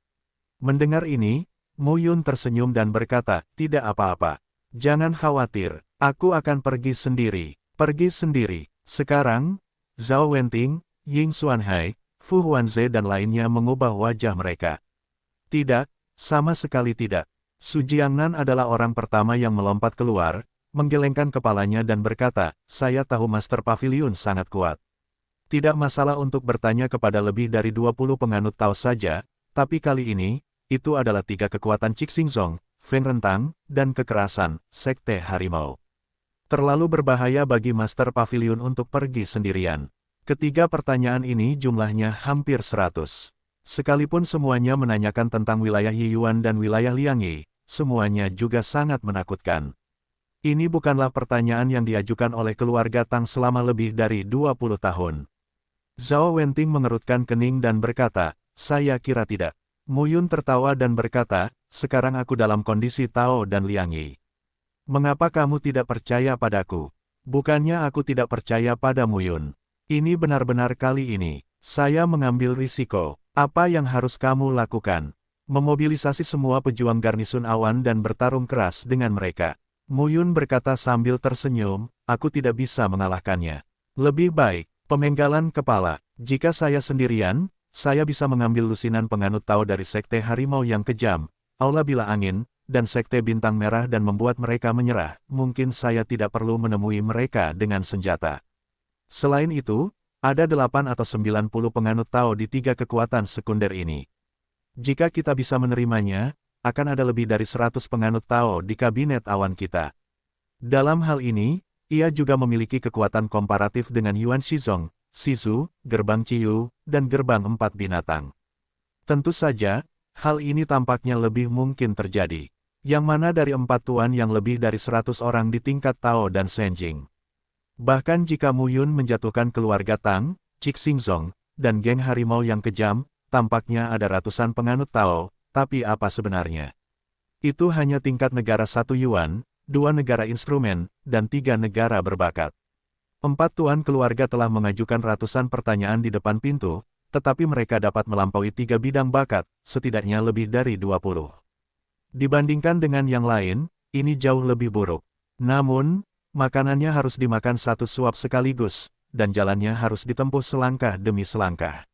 A: Mendengar ini, Mu Yun tersenyum dan berkata, tidak apa-apa. Jangan khawatir, aku akan pergi sendiri. Pergi sendiri. Sekarang, Zhao Wenting, Ying Xuanhai, Fu Huanze dan lainnya mengubah wajah mereka. Tidak, sama sekali tidak. Su Jiangnan adalah orang pertama yang melompat keluar, menggelengkan kepalanya dan berkata, saya tahu Master Paviliun sangat kuat. Tidak masalah untuk bertanya kepada lebih dari 20 penganut Tao saja, tapi kali ini, itu adalah 3 kekuatan Cixingzong, Feng Rentang, dan kekerasan, sekte harimau. Terlalu berbahaya bagi Master Paviliun untuk pergi sendirian. Ketiga pertanyaan ini jumlahnya hampir 100. Sekalipun semuanya menanyakan tentang wilayah Yiyuan dan wilayah Liangyi, semuanya juga sangat menakutkan. Ini bukanlah pertanyaan yang diajukan oleh keluarga Tang selama lebih dari 20 tahun. Zhao Wenting mengerutkan kening dan berkata, saya kira tidak. Mu Yun tertawa dan berkata, sekarang aku dalam kondisi Tao dan Liangyi. Mengapa kamu tidak percaya padaku? Bukannya aku tidak percaya pada Mu Yun. Ini benar-benar kali ini, saya mengambil risiko. Apa yang harus kamu lakukan? Memobilisasi semua pejuang garnisun awan dan bertarung keras dengan mereka. Mu Yun berkata sambil tersenyum, aku tidak bisa mengalahkannya. Lebih baik, pemenggalan kepala. Jika saya sendirian, saya bisa mengambil lusinan penganut Tao dari sekte harimau yang kejam, Aula Bila Angin, dan sekte Bintang Merah dan membuat mereka menyerah. Mungkin saya tidak perlu menemui mereka dengan senjata. Selain itu, ada 8 atau 90 penganut Tao di 3 kekuatan sekunder ini. Jika kita bisa menerimanya, akan ada lebih dari 100 penganut Tao di kabinet awan kita. Dalam hal ini, ia juga memiliki kekuatan komparatif dengan Yuan Shizong, Shizu, Gerbang Ciyu, dan Gerbang 4 Binatang. Tentu saja, hal ini tampaknya lebih mungkin terjadi. Yang mana dari 4 tuan yang lebih dari 100 orang di tingkat Tao dan Senjing. Bahkan jika Mu Yun menjatuhkan keluarga Tang, Cixingzong, dan geng harimau yang kejam, tampaknya ada ratusan penganut Tao, tapi apa sebenarnya? Itu hanya tingkat negara 1 Yuan, 2 negara instrumen, dan 3 negara berbakat. 4 tuan keluarga telah mengajukan ratusan pertanyaan di depan pintu, tetapi mereka dapat melampaui 3 bidang bakat, setidaknya lebih dari 20. Dibandingkan dengan yang lain, ini jauh lebih buruk. Namun, makanannya harus dimakan satu suap sekaligus, dan jalannya harus ditempuh selangkah demi selangkah.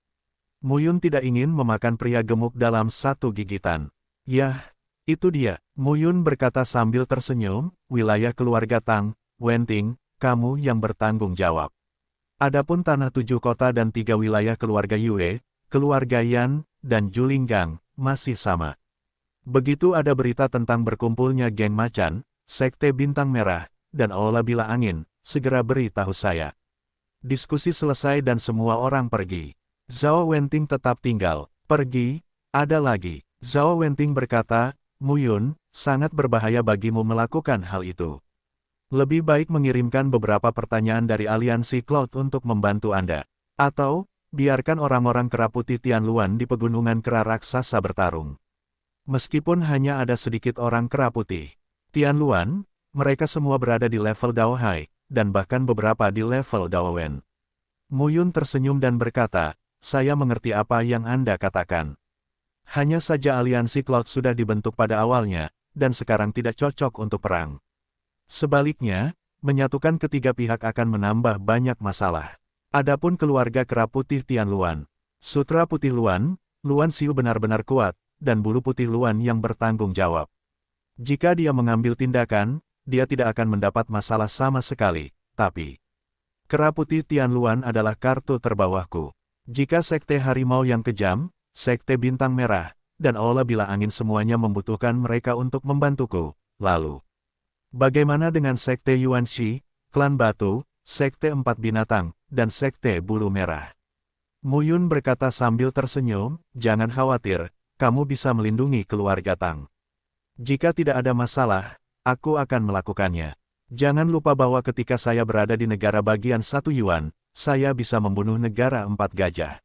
A: Muyun tidak ingin memakan pria gemuk dalam satu gigitan. Yah, itu dia, Muyun berkata sambil tersenyum, wilayah keluarga Tang, Wenting, kamu yang bertanggung jawab. Adapun tanah 7 kota dan 3 wilayah keluarga Yue, keluarga Yan, dan Julinggang, masih sama. Begitu ada berita tentang berkumpulnya geng macan, sekte bintang merah, dan olah bila angin, segera beritahu saya. Diskusi selesai dan semua orang pergi. Zhao Wenting tetap tinggal. Pergi, ada lagi. Zhao Wenting berkata, Muyun, sangat berbahaya bagimu melakukan hal itu. Lebih baik mengirimkan beberapa pertanyaan dari aliansi Cloud untuk membantu Anda. Atau, biarkan orang-orang kera putih Tianluan di pegunungan kera raksasa bertarung. Meskipun hanya ada sedikit orang kera putih Tianluan, mereka semua berada di level Dao Hai, dan bahkan beberapa di level Dao Wen. Muyun tersenyum dan berkata, saya mengerti apa yang Anda katakan. Hanya saja aliansi Cloud sudah dibentuk pada awalnya, dan sekarang tidak cocok untuk perang. Sebaliknya, menyatukan ketiga pihak akan menambah banyak masalah. Adapun keluarga kera putih Tianluan, Sutra Putih Luan, Luan Xiu benar-benar kuat, dan bulu putih Luan yang bertanggung jawab. Jika dia mengambil tindakan, dia tidak akan mendapat masalah sama sekali, tapi kera putih Tianluan adalah kartu terbawahku. Jika sekte harimau yang kejam, sekte bintang merah, dan olah bila angin semuanya membutuhkan mereka untuk membantuku, lalu bagaimana dengan sekte Yuanxi, klan batu, sekte 4 binatang, dan sekte bulu merah? Muyun berkata sambil tersenyum, jangan khawatir, kamu bisa melindungi keluarga Tang. Jika tidak ada masalah, aku akan melakukannya. Jangan lupa bahwa ketika saya berada di negara bagian 1 Yuan, saya bisa membunuh negara 4 gajah.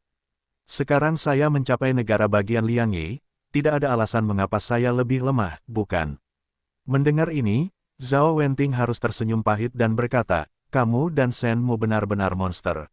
A: Sekarang saya mencapai negara bagian Liangyi, tidak ada alasan mengapa saya lebih lemah, bukan? Mendengar ini, Zhao Wenting harus tersenyum pahit dan berkata, kamu dan Shenmu benar-benar monster.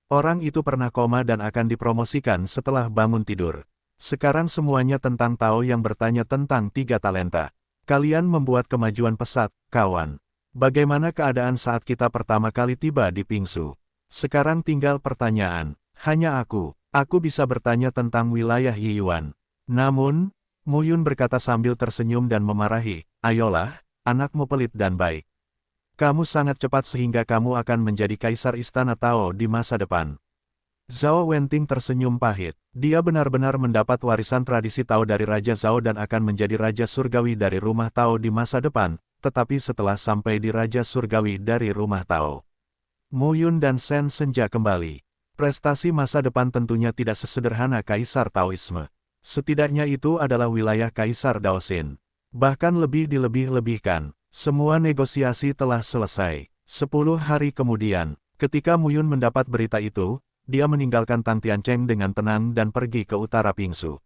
A: Orang itu pernah koma dan akan dipromosikan setelah bangun tidur. Sekarang semuanya tentang Tao yang bertanya tentang 3 talenta. Kalian membuat kemajuan pesat, kawan. Bagaimana keadaan saat kita pertama kali tiba di Pingsu? Sekarang tinggal pertanyaan, hanya aku bisa bertanya tentang wilayah Yiyuan. Namun, Muyun berkata sambil tersenyum dan memarahi, ayolah, anakmu pelit dan baik. Kamu sangat cepat sehingga kamu akan menjadi kaisar istana Tao di masa depan. Zhao Wenting tersenyum pahit. Dia benar-benar mendapat warisan tradisi Tao dari Raja Zhao dan akan menjadi Raja Surgawi dari rumah Tao di masa depan, tetapi setelah sampai di Raja Surgawi dari rumah Tao, Muyun dan Shen Senja kembali. Prestasi masa depan tentunya tidak sesederhana Kaisar Taoisme. Setidaknya itu adalah wilayah Kaisar Daoxin. Bahkan lebih dilebih-lebihkan. Semua negosiasi telah selesai. 10 hari kemudian, ketika Muyun mendapat berita itu, dia meninggalkan Tang Tiancheng dengan tenang dan pergi ke utara Pingsu.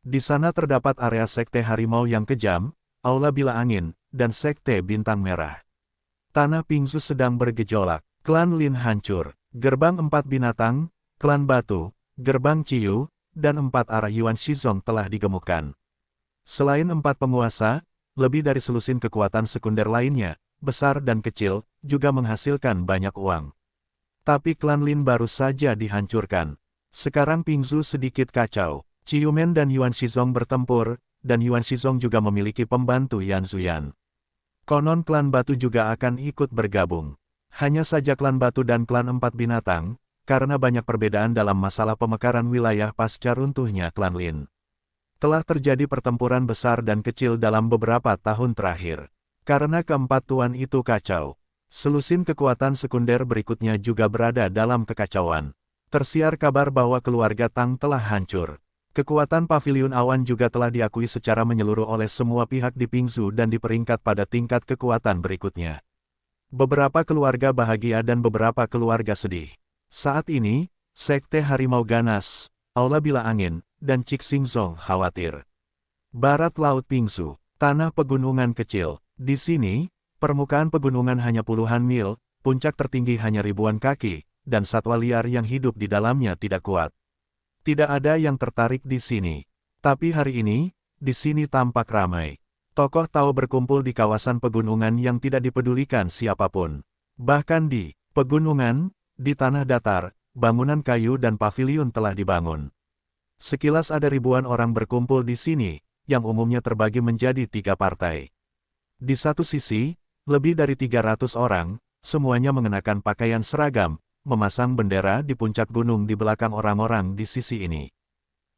A: Di sana terdapat area sekte harimau yang kejam, aula bila angin, dan sekte bintang merah. Tanah Pingsu sedang bergejolak. Klan Lin hancur. Gerbang 4 binatang, klan batu, gerbang Ciyu, dan 4 arah Yuan Shizong telah digemukkan. Selain 4 penguasa, lebih dari selusin kekuatan sekunder lainnya, besar dan kecil, juga menghasilkan banyak uang. Tapi klan Lin baru saja dihancurkan. Sekarang Pingsu sedikit kacau. Ciyumen dan Yuan Shizong bertempur, dan Yuan Shizong juga memiliki pembantu Yan Zuyan. Konon klan batu juga akan ikut bergabung. Hanya saja klan batu dan klan 4 binatang, karena banyak perbedaan dalam masalah pemekaran wilayah pasca runtuhnya klan Lin. Telah terjadi pertempuran besar dan kecil dalam beberapa tahun terakhir. Karena keempat tuan itu kacau, selusin kekuatan sekunder berikutnya juga berada dalam kekacauan. Tersiar kabar bahwa keluarga Tang telah hancur. Kekuatan Paviliun Awan juga telah diakui secara menyeluruh oleh semua pihak di Pingsu dan diperingkat pada tingkat kekuatan berikutnya. Beberapa keluarga bahagia dan beberapa keluarga sedih. Saat ini, Sekte Harimau Ganas, Aula Bila Angin, dan Cixingzong khawatir. Barat Laut Pingsu, tanah pegunungan kecil. Di sini, permukaan pegunungan hanya puluhan mil, puncak tertinggi hanya ribuan kaki, dan satwa liar yang hidup di dalamnya tidak kuat. Tidak ada yang tertarik di sini. Tapi hari ini, di sini tampak ramai. Tokoh Tao berkumpul di kawasan pegunungan yang tidak dipedulikan siapapun. Bahkan di pegunungan, di tanah datar, bangunan kayu dan paviliun telah dibangun. Sekilas ada ribuan orang berkumpul di sini, yang umumnya terbagi menjadi 3 partai. Di satu sisi, lebih dari 300 orang, semuanya mengenakan pakaian seragam, memasang bendera di puncak gunung di belakang orang-orang di sisi ini.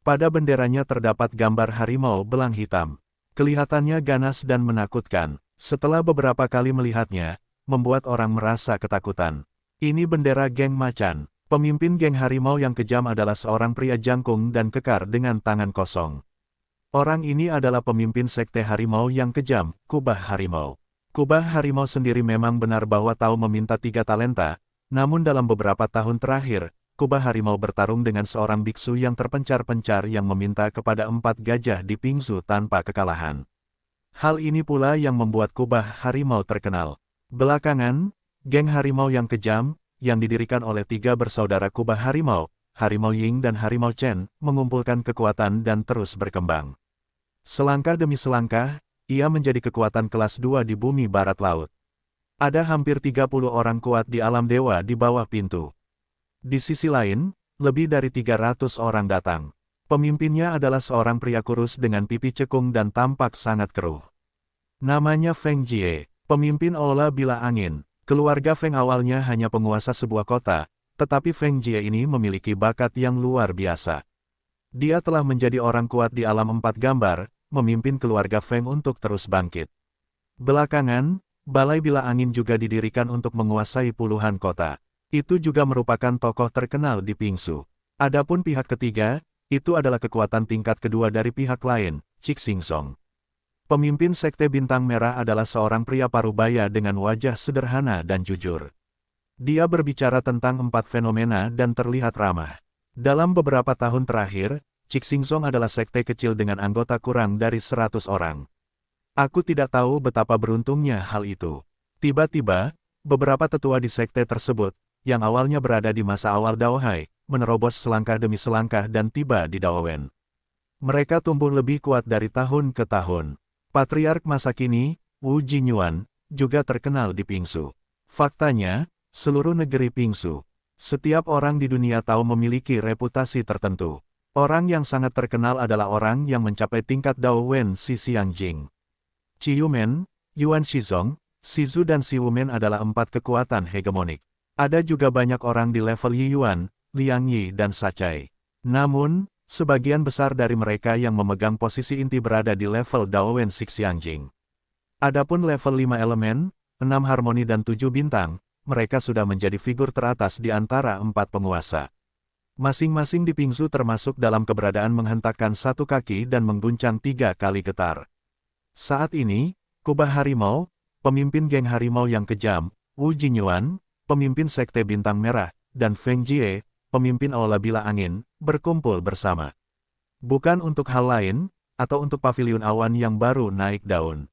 A: Pada benderanya terdapat gambar harimau belang hitam. Kelihatannya ganas dan menakutkan. Setelah beberapa kali melihatnya, membuat orang merasa ketakutan. Ini bendera geng macan. Pemimpin geng harimau yang kejam adalah seorang pria jangkung dan kekar dengan tangan kosong. Orang ini adalah pemimpin sekte harimau yang kejam, Kubah Harimau. Kubah Harimau sendiri memang benar bahwa Tao meminta 3 talenta, namun dalam beberapa tahun terakhir, Kubah Harimau bertarung dengan seorang biksu yang terpencar-pencar yang meminta kepada 4 gajah di Pingsu tanpa kekalahan. Hal ini pula yang membuat Kubah Harimau terkenal. Belakangan, geng harimau yang kejam, yang didirikan oleh 3 bersaudara Kubah Harimau, Harimau Ying dan Harimau Chen, mengumpulkan kekuatan dan terus berkembang. Selangkah demi selangkah, ia menjadi kekuatan kelas 2 di bumi barat laut. Ada hampir 30 orang kuat di alam dewa di bawah pintu. Di sisi lain, lebih dari 300 orang datang. Pemimpinnya adalah seorang pria kurus dengan pipi cekung dan tampak sangat keruh. Namanya Feng Jie, pemimpin Aula Bila Angin. Keluarga Feng awalnya hanya penguasa sebuah kota, tetapi Feng Jie ini memiliki bakat yang luar biasa. Dia telah menjadi orang kuat di alam 4 gambar, memimpin keluarga Feng untuk terus bangkit. Belakangan, Balai Bila Angin juga didirikan untuk menguasai puluhan kota. Itu juga merupakan tokoh terkenal di Pingsu. Adapun pihak ketiga, itu adalah kekuatan tingkat kedua dari pihak lain, Cixingzong. Pemimpin Sekte Bintang Merah adalah seorang pria parubaya dengan wajah sederhana dan jujur. Dia berbicara tentang 4 fenomena dan terlihat ramah. Dalam beberapa tahun terakhir, Cixingzong adalah sekte kecil dengan anggota kurang dari 100 orang. Aku tidak tahu betapa beruntungnya hal itu. Tiba-tiba, beberapa tetua di sekte tersebut, yang awalnya berada di masa awal Daohai, menerobos selangkah demi selangkah dan tiba di Daowen. Mereka tumbuh lebih kuat dari tahun ke tahun. Patriark masa kini, Wu Jinyuan, juga terkenal di Pingsu. Faktanya, seluruh negeri Pingsu, setiap orang di dunia tahu memiliki reputasi tertentu. Orang yang sangat terkenal adalah orang yang mencapai tingkat Dao Wen Si Xiangjing. Qi Yumen, Yuan Shizong, Shizu dan Si Wumen adalah 4 kekuatan hegemonik. Ada juga banyak orang di level Yi Yuan, Liang Yi dan Sacai. Namun, sebagian besar dari mereka yang memegang posisi inti berada di level Daowen Xiangjing. Adapun level 5 elemen, 6 harmoni dan 7 bintang, mereka sudah menjadi figur teratas di antara 4 penguasa. Masing-masing di Pingsu termasuk dalam keberadaan menghentakkan 1 kaki dan mengguncang 3 kali getar. Saat ini, Kubah Harimau, pemimpin geng harimau yang kejam, Wu Jinyuan, pemimpin Sekte Bintang Merah, dan Feng Jie, pemimpin Aula Bila Angin, berkumpul bersama. Bukan untuk hal lain, atau untuk paviliun awan yang baru naik daun.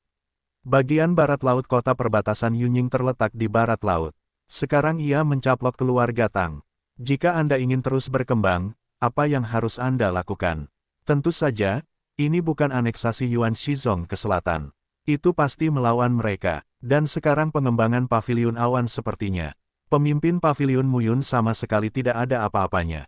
A: Bagian barat laut kota perbatasan Yunying terletak di barat laut. Sekarang ia mencaplok keluarga Tang. Jika Anda ingin terus berkembang, apa yang harus Anda lakukan? Tentu saja, ini bukan aneksasi Yuan Shizong ke selatan. Itu pasti melawan mereka, dan sekarang pengembangan paviliun awan sepertinya. Pemimpin paviliun Muyun sama sekali tidak ada apa-apanya.